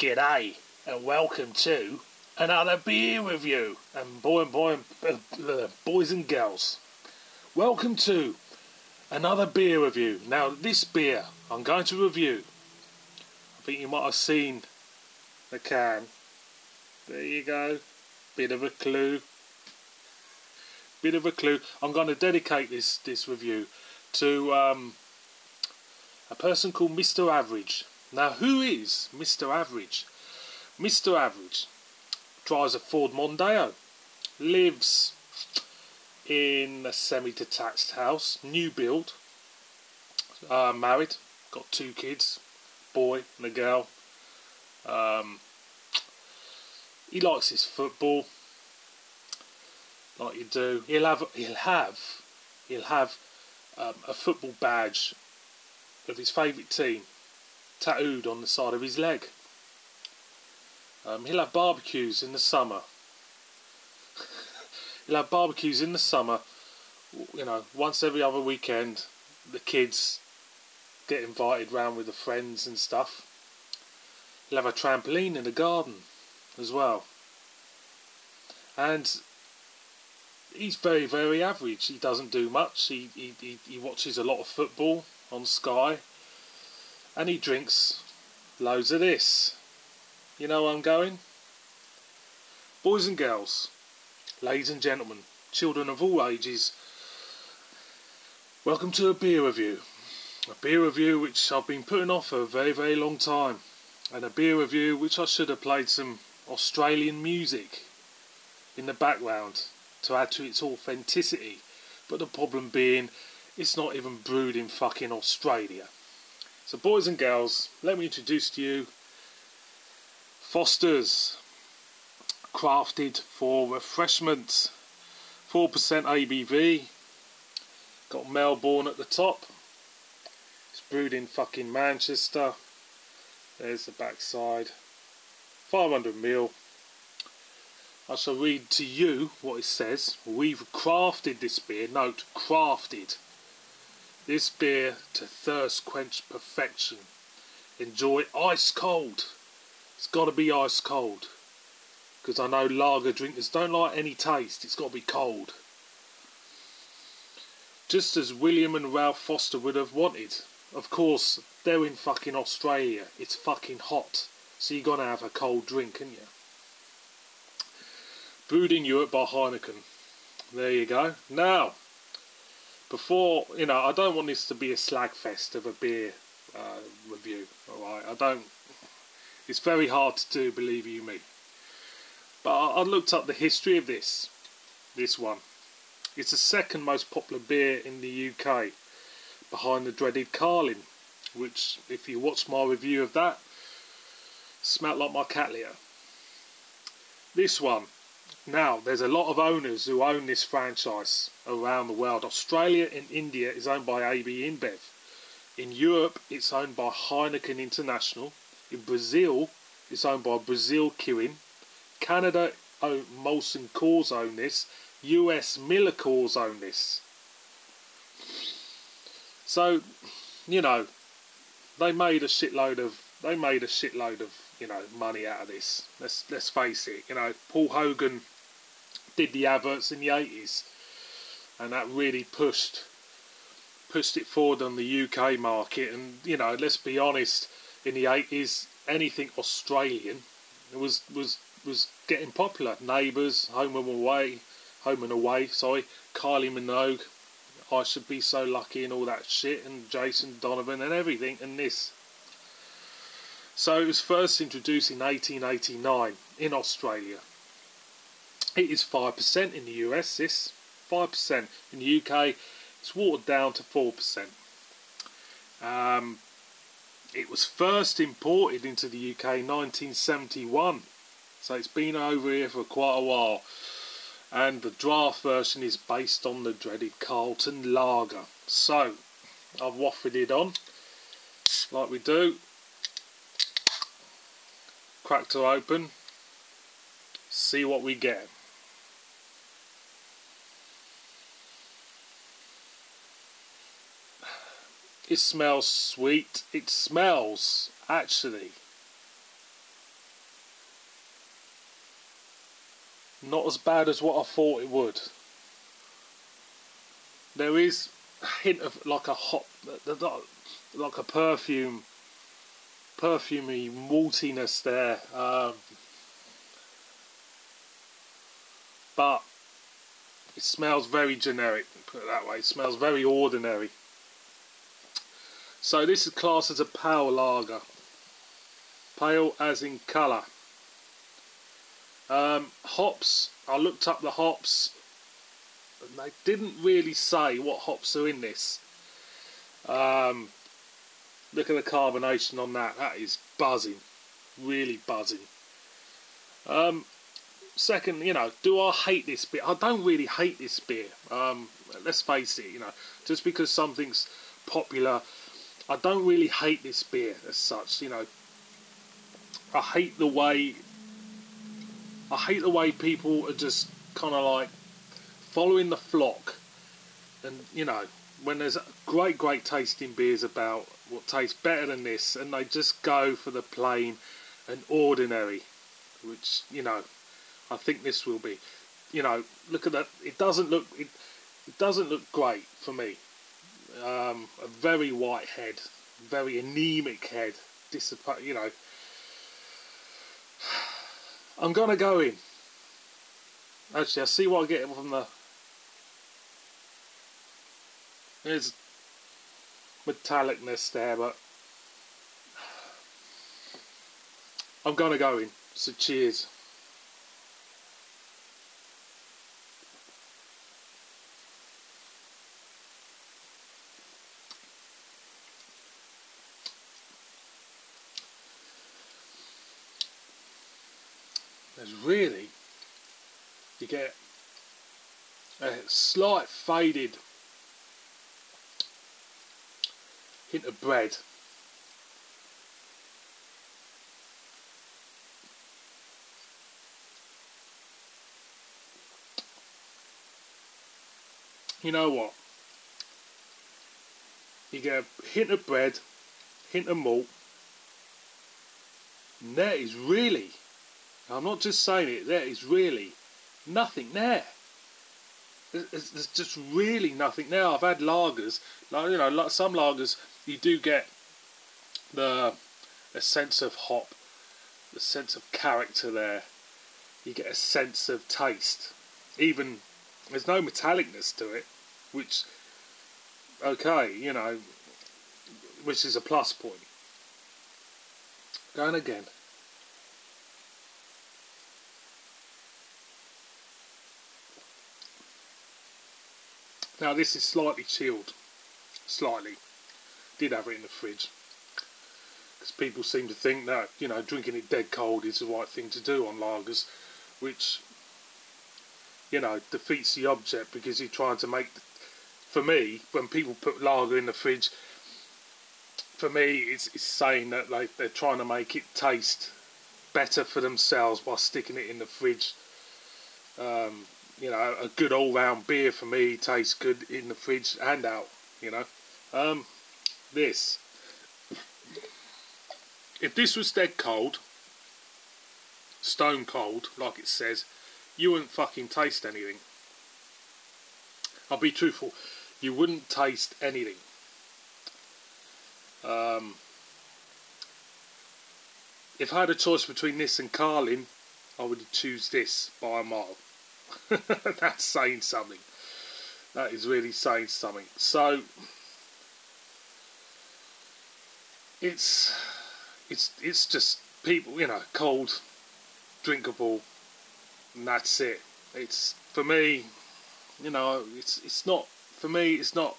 G'day and welcome to another beer review. And boys and girls, welcome to another beer review. Now this beer I'm going to review, I think you might have seen the can. There you go. Bit of a clue. I'm going to dedicate this review to a person called Mr. Average. Now, who is Mr. Average? Mr. Average drives a Ford Mondeo, lives in a semi-detached house, new build, married, got 2 kids, boy and a girl. He likes his football, like you do. He'll have a football badge of his favourite team tattooed on the side of his leg. He'll have barbecues in the summer. You know, once every other weekend. The kids get invited round with the friends and stuff. He'll have a trampoline in the garden as well. And he's very, very average. He doesn't do much. He watches a lot of football on Sky. And he drinks loads of this. You know where I'm going? Boys and girls, ladies and gentlemen, children of all ages, welcome to a beer review. A beer review which I've been putting off for a very, very long time. And a beer review which I should have played some Australian music in the background to add to its authenticity. But the problem being, it's not even brewed in fucking Australia. So boys and girls, let me introduce to you Foster's Crafted for Refreshment, 4% ABV, got Melbourne at the top, it's brewed in fucking Manchester, there's the backside, 500ml. I shall read to you what it says. We've crafted this beer, note crafted, this beer to thirst quench perfection. Enjoy ice cold. It's got to be ice cold. Because I know lager drinkers don't like any taste. It's got to be cold. Just as William and Ralph Foster would have wanted. Of course, they're in fucking Australia. It's fucking hot. So you're going to have a cold drink, ain't you? Brewed in Europe by Heineken. There you go. Now, before, you know, I don't want this to be a slag fest of a beer review, alright, it's very hard to do, believe you me, but I looked up the history of this one. It's the second most popular beer in the UK, behind the dreaded Carling, which, if you watch my review of that, smelt like my cat litter. This one, now, there's a lot of owners who own this franchise around the world. Australia and India is owned by AB InBev. In Europe, it's owned by Heineken International. In Brazil, it's owned by Brazil Kirin. Canada, Molson Coors own this. US, Miller Coors own this. So, you know, they made a shitload of you know, money out of this. Let's face it. You know, Paul Hogan did the adverts in the 80s, and that really pushed it forward on the UK market. And you know, let's be honest, in the 80s, anything Australian was getting popular. Neighbours, Home and Away, Kylie Minogue, I Should Be So Lucky, and all that shit, and Jason Donovan and everything, and this. So it was first introduced in 1889 in Australia. It is 5% in the US, this 5%. In the UK, it's watered down to 4%. It was first imported into the UK in 1971, so it's been over here for quite a while. And the draft version is based on the dreaded Carlton Lager. So, I've waffled it on, like we do. Cracked her open, see what we get. It smells sweet. It smells, actually, Not as bad as what I thought it would. There is a hint of like a hot, like a perfumey maltiness there, but it smells very generic, put it that way. It smells very ordinary. So this is classed as a pale lager. Pale as in colour. Hops, I looked up the hops and they didn't really say what hops are in this. Look at the carbonation on that. That is buzzing. Really buzzing. Second, you know, do I hate this beer? I don't really hate this beer. Let's face it, you know, just because something's popular, I don't really hate this beer as such. You know, I hate the way people are just kind of like following the flock, and you know, when there's great tasting beers about what tastes better than this, and they just go for the plain and ordinary, which, you know, I think this will be. You know, look at that. It doesn't look great for me. A very white head, very anemic head. You know, I'm gonna go in. Actually, I see what I get from the. There's metallicness there, but I'm gonna go in. So cheers. There's really, you get a slight faded hint of bread. You know what? You get a hint of bread, hint of malt, and there is really, I'm not just saying it, there is really nothing there. There's just really nothing there. I've had lagers, like, you know, like some lagers, you do get a sense of hop, the sense of character there. You get a sense of taste. Even there's no metallicness to it, which, okay, you know, which is a plus point. Going again. Now this is slightly chilled, slightly. Did have it in the fridge, because people seem to think that, you know, drinking it dead cold is the right thing to do on lagers, which, you know, defeats the object, because you're trying to make, for me, when people put lager in the fridge, for me it's saying that they're trying to make it taste better for themselves by sticking it in the fridge. You know, a good all-round beer for me tastes good in the fridge and out, you know. This, if this was dead cold, stone cold, like it says, you wouldn't fucking taste anything. I'll be truthful, you wouldn't taste anything. If I had a choice between this and Carling, I would choose this by a mile. That's saying something. That is really saying something. So it's just people, you know, cold, drinkable, and that's it. It's, for me, you know, it's not, for me, it's not,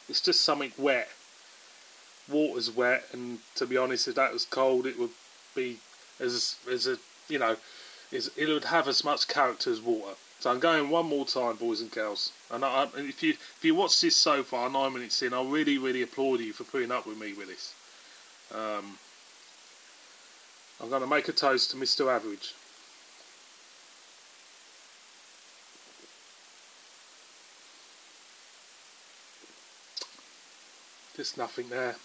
it's just something wet. Water's wet, and to be honest, if that was cold, it would be as a, you know, it would have as much character as water. So I'm going one more time, boys and girls. And if you watch this so far, 9 minutes in, I really applaud you for putting up with me with this. I'm going to make a toast to Mr. Average. There's nothing there.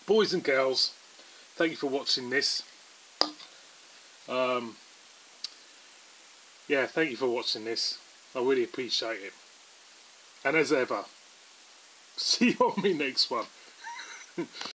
Boys and girls, thank you for watching this. yeah, thank you for watching this. I really appreciate it. And as ever, see you on my next one.